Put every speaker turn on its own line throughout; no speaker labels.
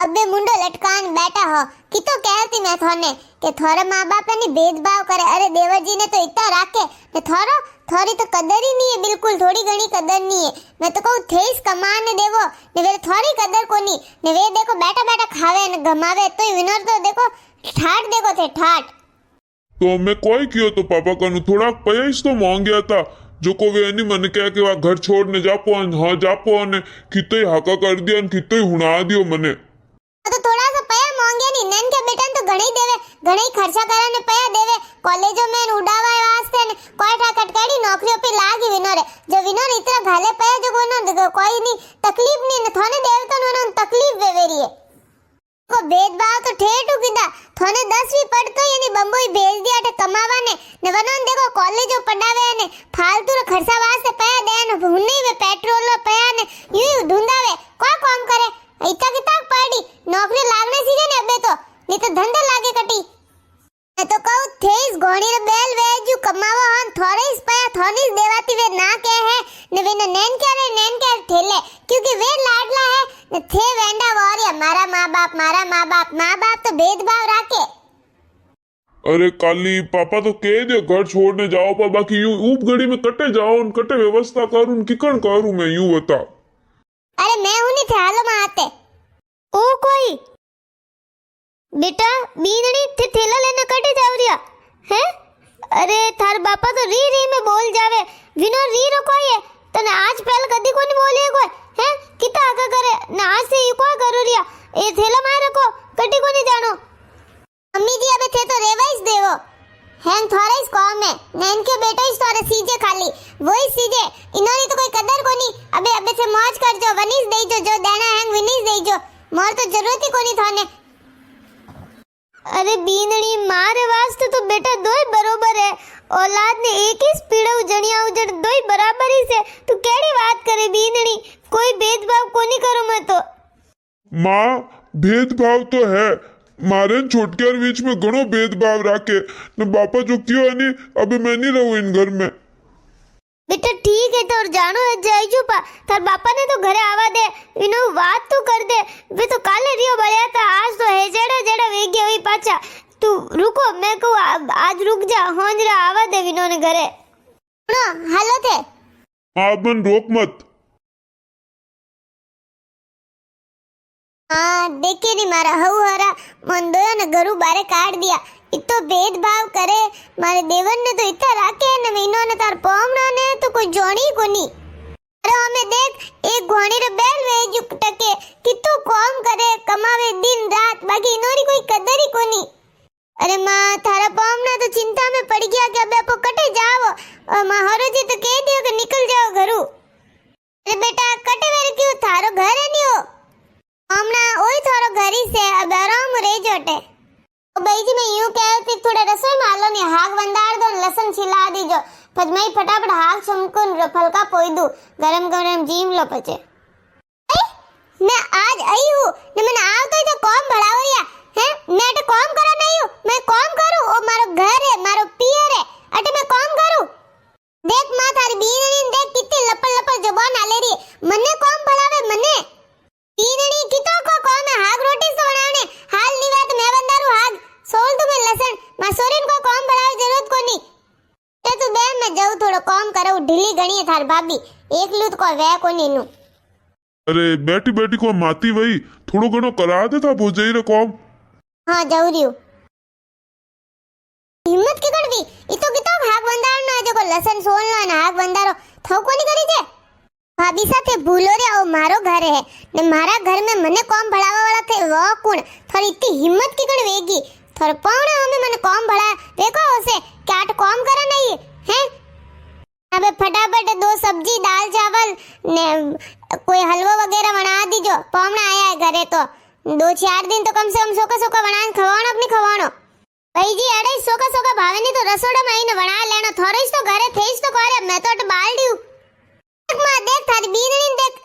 अबे मुंडो लटकान बैठा हो कि तो कहती मैं थोने कि थोरे माँ बाप ने भेदभाव करे। अरे देवर जी ने तो इतना राखे ने थोड़ी तो कदर ही नहीं है, बिल्कुल थोड़ी घनी कदर नहीं है। मैं तो कहूँ थेस कमाने देवो ने वे थोड़ी कदर कोनी ने वे देखो बैठा बैठा खावे ने गमावे तो विनर तो देखो ठाट देखो थे ठाट।
तो मैं कोई कियो तो पापा कनु थोड़ा पैस तो मांग गया था जो को वे नहीं मन क्या कि वहाँ घर छोड़ने जापो हाँ जापो ने कितने हाका कर दिया ने कितने हुना दियो मने।
तो थोड़ा सा पया मांगे नहीं नैन के बेटा तो घणी देवे घणी खर्चा करे ने पया देवे कॉलेजों में उड़ावा वास्ते ने कोठा कटकाड़ी नौकरियों पे लागी विनोरे जो विनोर इतना घाले पया जो कोनो कोई नहीं तकलीफ नहीं ने थाने देवता नो तकलीफ वेवेरी है को भेदभाव तो ठेठ उगिदा थाने 10वीं पढ़तो यानी बंबई भेज दिया टे कमावा ने वनन देखो कॉलेजों पढ़ावे ने फालतू रे खर्चा वास्ते पया दे ने हुन्नी वे पेट्रोल लो पया ने यूं धुंधावे को काम करे इतना किताब पढ़ी नौकरी लागने सीधे ने अबे तो नहीं तो धंधा लागे कटी। मैं तो कहूँ थेस घोड़ी रे बैल वेजू कमावा हन थोड़ीस पया थोड़ीस देवाती वे ना के है ने वे नैन के ठेले क्योंकि वे लाडला है ने थे वेंडा वोरिया मारा माँ बाप तो भेदभाव राखे।
अरे काली पापा तो कह दे घर छोड़ने जाओ पा बाकी यूं ऊप घड़ी में कटे जाओ न कटे व्यवस्था करूं किकण करूं मैं यूं बता।
अरे मैं हूं नहीं थे हालो में आते ओ कोई बेटा बीनड़ी थे थैला लेने कटे जाव रिया है। अरे थार बापा तो री में बोल जावे विनो री रो कोई है तने आज पहले कदी कोनी बोले कोई है किता आगा करे ना आज से को करू रिया ए थैला मार रखो कटी कोनी जानो मम्मी जी अबे थे तो रेवाइस देवो हैंग थोड़ाइस कॉम है नैन के बेटा इस तोरे सीजे खाली वही सीजे इनोरी तो कोई कदर कोनी अबे से मौज कर जो वनीस दे जो देना हैंग विनीस दे जो मोर तो जरूरत ही कोनी थाने। अरे बीनड़ी मारे वास्ते तो बेटा दोई बरोबर है औलाद ने एक ही स्पीड उजणिया उजड़ दोई बराबर ही से तू केड़ी बात करे बीनड़ी कोई भेदभाव कोनी करो मैं तो।
माँ भेदभाव तो है मारे छोटकर बीच में घणो भेदभाव राखे ने बापा जो क्यों नहीं अबे मैं नहीं रहूं इन घर में।
बेटा ठीक है तो जानो है जाइजो पा थार बापा ने तो घरे आवा दे इनो बात तो कर दे वे तो काले रियो बळया था आज तो है जेड़ा वेगे हुई पाछा तू रुको मैं को आज रुक जा होंजरा आवा दे विनो ने घरे नो हालो थे
आप मन रोक मत।
हाँ देखे नहीं मारा हऊ हरा मन दोया ने घरू बारे काट दिया इतो भेदभाव करे मारे देवन ने तो इतना राखे ने मीनो ने तार पोमना ने तो कोई जोड़ी कोनी। अरे हमें देख एक घोड़ी रे बैल वेजू टके कितो काम करे कमावे दिन रात बाकी इनोरी कोई कदर ही कोनी। अरे माँ थारा पोमना तो चिंता में पड़ गया कि अबे आपको कटे जाओ और माँ हरो जी तो कह दियो कि निकल जाओ घरू। अरे बेटा कटे वेर क्यों थारो घर है नहीं हो पोमना ओई थारो घर ही से अब आराम रह जोटे भाई जी मैं यूं कहती थोड़ा रसोई में आलो नहीं हाग बंदार दो लसन छिला दीजो पज मैं फटाफट हाग चमकुन फलका पोई दूं गरम जीम लो पचे। मैं आज आई हूँ ने मैंने आव तो कौन बढ़ाओ या हैं मैं तो कौन करा नहीं हूँ मैं कौन करूँ ओ मारो घर है मारो पियर है अटे मैं कौन करूँ। देख माँ थारी बीननी देख कितनी लपल जबान आले रही मन्ने कौन बढ़ावे मन्ने बीननी कितो को कौन है हाग रोटी से बनाने हाल नहीं बात मैं बंदारू हाग सोल तुम्हें लसन मसूरिन को कौन बढ़ावे जरूरत को नहीं ते तू बे मैं जाऊं थोड़ा कौन करूं ढीली गणी है थार भाभी एक लूट को वे को नीनू।
अरे बेटी बेटी को माती वही थोड़ो घणो करा दे था भोजई रे कौम।
हाँ जाऊ रियो हिम्मत की कड़वी इतो कितो हाग बंदार ना जो को लसन सोल ना हाग बंदारो थौ को नहीं करी जे भाभी साथे भूलो रे ओ मारो घर है ने मारा घर में मने कौन बढ़ावा वाला थे वो कौन थोड़ी इतनी हिम्मत की कड़ वेगी थोड़ा पावना हमें मने कौन बढ़ा देखो उसे क्या तो कौन करा नहीं है अबे फटाफट 2 सब्जी दाल चावल ने कोई हलवा वगैरह बना दीजो पावना आया है घरे तो 2-4 दिन तो कम से कम सोका बनान खवानो अपनी खवानो भाई जी अरे सोका भावे नहीं तो रसोड़ा में आईने बना लेना थोड़ीस तो घरे थेस तो करे मैं तो बाल दियो मां देख थारी बीननी देख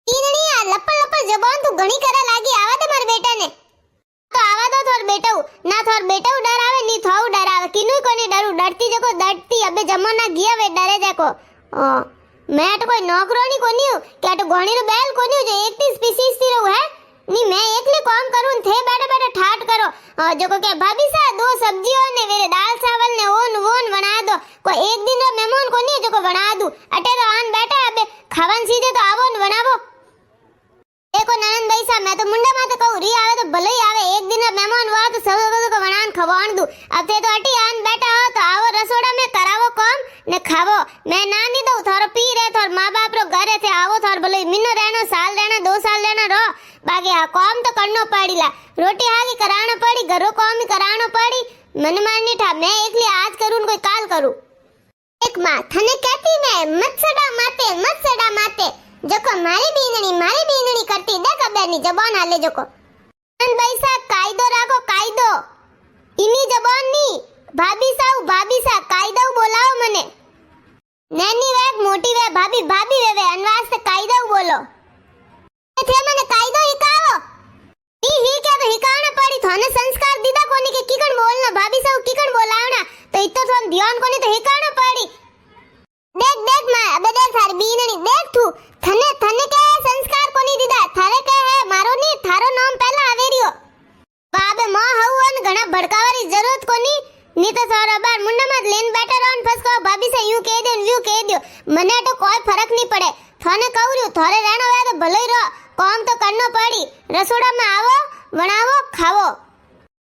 बीननी आ लपल जबान तू घणी करे लागी आवा दे मार बेटा ने तो आवा दो थोर बेटा ना थोर बेटा डर आवे नी थाऊ डर आवे किनु कोनी डरू डरती जको डरती अबे जमाना गया वे डरे जको मैं तो कोई नौकरानी कोनी हूं क्या तो घणी रो बैल कोनी जो एक ती स्पीसीज थी रो है नी मैं एक करूं थे बैठे बैठे ठाट करो जो को के भाभी सा 2 सब्जियों ने मेरे दाल चावल ने ओन वोन बना दो कोई एक दिन रो मेहमान को नहीं जो को बना दूं अटे तो आन बैठा अबे खावन सीधे तो आवो न बनावो देखो ननंद भाई सा मैं तो मुंडा माते कहूं री आवे तो भले ही आवे एक दिन रो मेहमान हुआ तो सब को बनान खवाण दूं अब ते तो अटी आन बैठा हो तो आवो रसोड़ा में करावो काम ने खावो मैं ना नहीं दऊं थारो पी रे थार मां बाप रो घरे थे आवो थार भले मिनो रहनो साल रहना 2 साल रहना रो बाकी आ काम तो करनो पड़ीला रोटी हागी करानो पड़ी घरो काम ही करानो पड़ी मन मानी था मैं एकली आज करूं कोई काल करूं एक मां थने कहती मैं मत सड़ा माते जको मारी बीनणी करती देख बेनी जबान हाले जको नन भाई साहब कायदो राखो कायदो इनी जबान नी भाभी सा कायदो बोलाओ मने नैनी वेक मोटी वे भाभी वे अनवास से कायदो बोलो थे मने कायदो हिकावो ही क्या तो हिकावना पड़ी थाने संस्कार दीदा कोनी के किकण बोलना भाभी साहब किकण बोलावना तो इतो थोन ध्यान कोनी तो हिकावना पड़ी देख मां अबे देख थारी बीनणी देख तू थने के संस्कार कोनी दीदा थारे के है मारो नी थारो नाम पहला आवेरियो बाबे मां हवन घणा भड़कावारी जरूरत कोनी नी तो थारा बार मुंडा मत लेन बैठा रहो फसको भाभी से यूं कह दियो मने तो कोई फर्क नहीं पड़े थाने कहूरियो थारे रहना वे तो भले ही रहो काम तो करनो पड़ी रसोड़ा में आवो बनावो खावो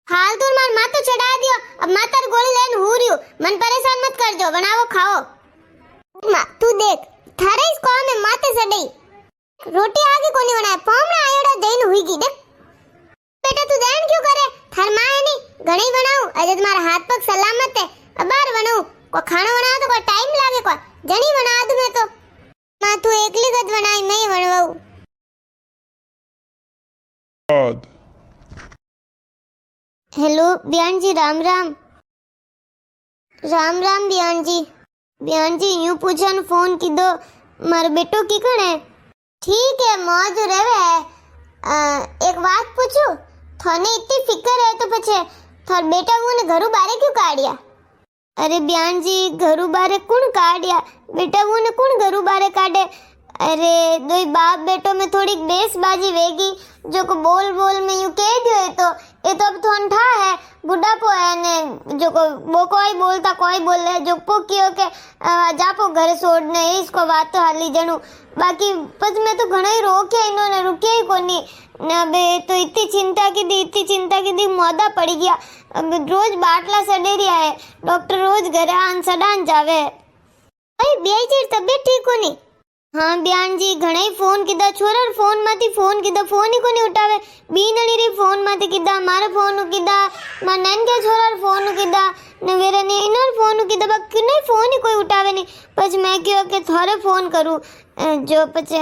फालतू मार मातो चढ़ा दियो अब मातर गोली लेन हुरियो मन परेशान मत कर जो बनावो खाओ मां तू देख थारे इस काम में माते सडई रोटी आगे कोनी बनाए पामड़ा आयोड़ा देन हुई की देख बेटा तू देन क्यों करे थार मां है नहीं घणी बनाऊ अजे तुम्हारा हाथ पग सलामत है अब बार बनाऊ को खाना बनाओ तो कोई टाइम लागे को जणी बना दूं मैं तो मां तू एकली गद बनाई मैं ही बनवाऊ हेलो बयान जी राम राम बयान जी यूं पूछा न फोन की दो मारो बेटो की कण है ठीक है मौज रेवे है एक बात पूछू थाने इतनी फिकर है तो पछे थार बेटा वो ने घरू बारे क्यों काढ़िया अरे बयान जी घरू बारे कौन काढ़िया बेटा वो ने कौन घरू बारे काढ़े अरे दोई बाप बेटो में थोड़ी बेसबाजी वेगी जो को बोल में यूं कह दियो ये तो अब थोन ठा है बुढ़ापो है ने जो को वो कोई बोलता कोई बोले जो को कियो के जापो घर छोड़ने इसको बात तो हाली जनू बाकी पद में तो घणा ही रोके इन्होंने रुके ही कोनी ना बे तो इतनी चिंता की दी मोदा पड़ गया अब रोज बाटला सड़े रिया है डॉक्टर रोज घरे आन सडान जावे भाई बेई चीर तबीयत ठीक कोनी हाँ बयान जी घणे ही फोन कीधा छोरा फोन माथी फोन कीधा फोन ही कोनी उठावे बीनणी री फोन माथी कीधा मारा फोन कीधा मार नैन के छोरा फोन कीधा ने वेरे ने इनर फोन कीधा बाकी नहीं फोन ही कोई उठावे नहीं पछ मैं क्यों के थारे फोन करूं जो पछे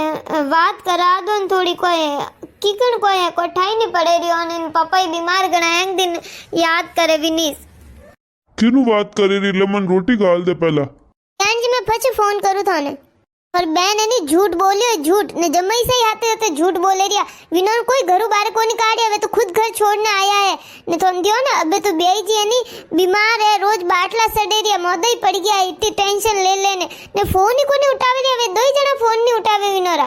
बात करा दो न थोड़ी कोई कीकण कोई ठाई नहीं पड़े रियो ने पापा ही बीमार गणा एक दिन याद करे विनीस
किनु बात करे री लमन रोटी गाल दे पहला
बयान जी मैं पछे फोन करूं थाने पर बहन है नी झूठ बोलियो झूठ ने जम्मई से ही आते झूठ बोले रिया विनोर कोई घरों बाहर को नहीं काढ़िया वे तो खुद घर छोड़ने आया है ने तो दियो ना अबे तो बेई जी है नी बीमार है रोज बाटला सड़े रिया मोदा ही पड़ गया इतनी टेंशन ले लेने ने फोन ही को नहीं उठावे रिया वे दो ही जना फोन नहीं उठावे विनोरा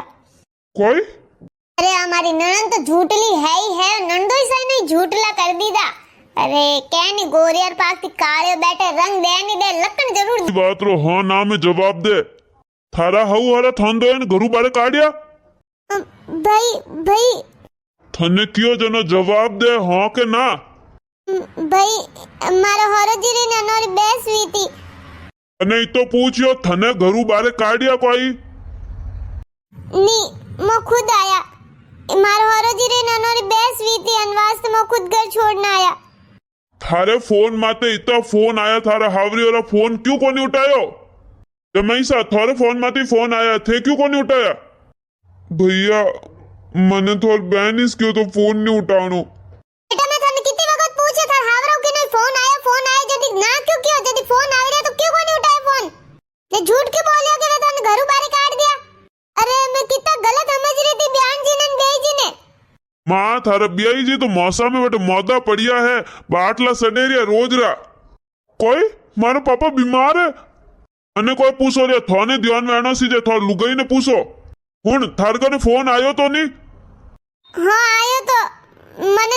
कोई
अरे हमारी ननद तो झूठली है ही है नंदो ही सही नहीं झूठला कर दीदा अरे कहनी गोरियर पास की काले बैठे रंग दे नहीं दे लकन जरूर
बात रो हां ना में जवाब दे थारा हऊ हरा थन दो घरू बारे काढ़िया
भाई
थने कियो जनो जवाब दे हां के ना
भाई मारो हरजीरी ने नोरी बेस हुई थी
नहीं तो पूछियो थने घरू बारे काढ़िया कोई
नी मो खुद आया मारो हरजीरी ने नोरी बेस हुई थी अनवास तो मो खुद घर छोड़ना आया
थारे फोन माते इतना फोन आया थारा हावरी वाला फोन क्यों कोनी उठायो जमाई सा थारे फोन माते फोन आया थे क्यों कोनी उठाया भैया मने थोर बहन इस क्यों तो फोन नहीं उठानो
बेटा मैं थाने कितनी वक्त पूछे था हावरो कि नहीं फोन आया जदी ना क्यों कियो जदी फोन आ रहा तो क्यों कोनी उठाया फोन ने झूठ क्यों बोलियो कि मैं थाने घरू बारे काट दिया अरे मैं कितना गलत समझ रही थी बयान जी ने बेई जी ने
मां थारा बियाई जी तो मौसा में बटे मौदा पड़िया है बाटला सडेरिया रोज रा कोई मारो पापा बीमार है अने कोई पूछो रे थाने ध्यान में आना सी जे थार लुगाई ने पूछो हुन थार कने फोन आयो तो नहीं
हां आयो तो मन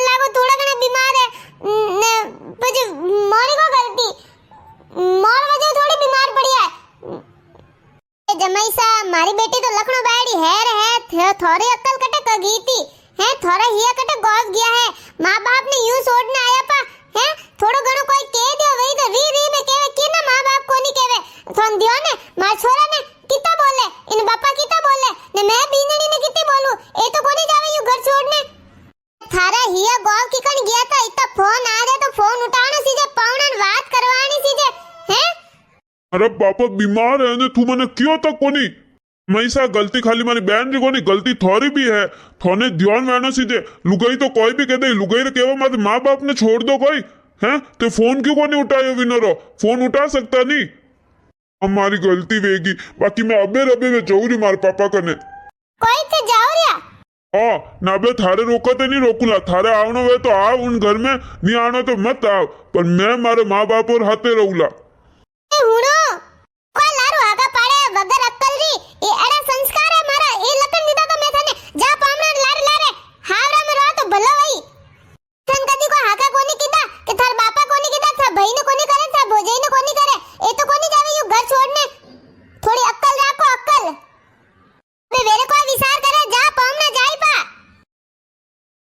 थोड़ा हिया कटे गॉस गया है माँ बाप ने यूं छोड़ने आया पा है थोड़ो घणो कोई कह दे वही तो री में कहवे कि ना माँ बाप को नहीं कहवे थोन दियो ने मार छोरा ने किता बोले इन बापा किता बोले ने मैं बीनड़ी ने किते बोलूं ए तो कोनी जावे यू घर छोड़ने थारा हिया गॉव की कण गया था इतना फोन आ रहा तो फोन उठानो सीधे पावनन बात करवानी सीधे हैं
अरे पापा बीमार है ने तू मने क्यों तक कोनी मैसा गलती खाली मारी बहन री कोनी गलती थोड़ी भी है थोने ध्यान रहना सीधे लुगाई तो कोई भी कह दे लुगाई रे केवा मारे माँ बाप ने छोड़ दो कोई हैं तो फोन क्यों कोनी उठायो विनोरो फोन उठा सकता नहीं हमारी गलती वेगी बाकी मैं अबे रबे में जाऊरी मारे पापा कने
कोई ते जाओ रिया
हाँ ना बे थारे रोकते नहीं रोकुला थारे आवनो वे तो आओ उन घर में नहीं आनो तो मत आओ पर मैं मारे माँ बाप और हाथे रहूला
ए हुनो को लारू आगा पाड़े वगर अक्कल री ए एड़ा संस्कार है मारा ए लकन दीदा तो मैं थाने जा पामना लारे हावरा में रहो तो भलो वही तन कदी को हाका कोनी कीदा के थार बापा कोनी कीदा था भाई ने कोनी करे था भोजाई ने कोनी करे ए तो कोनी जावे यू घर छोड़ने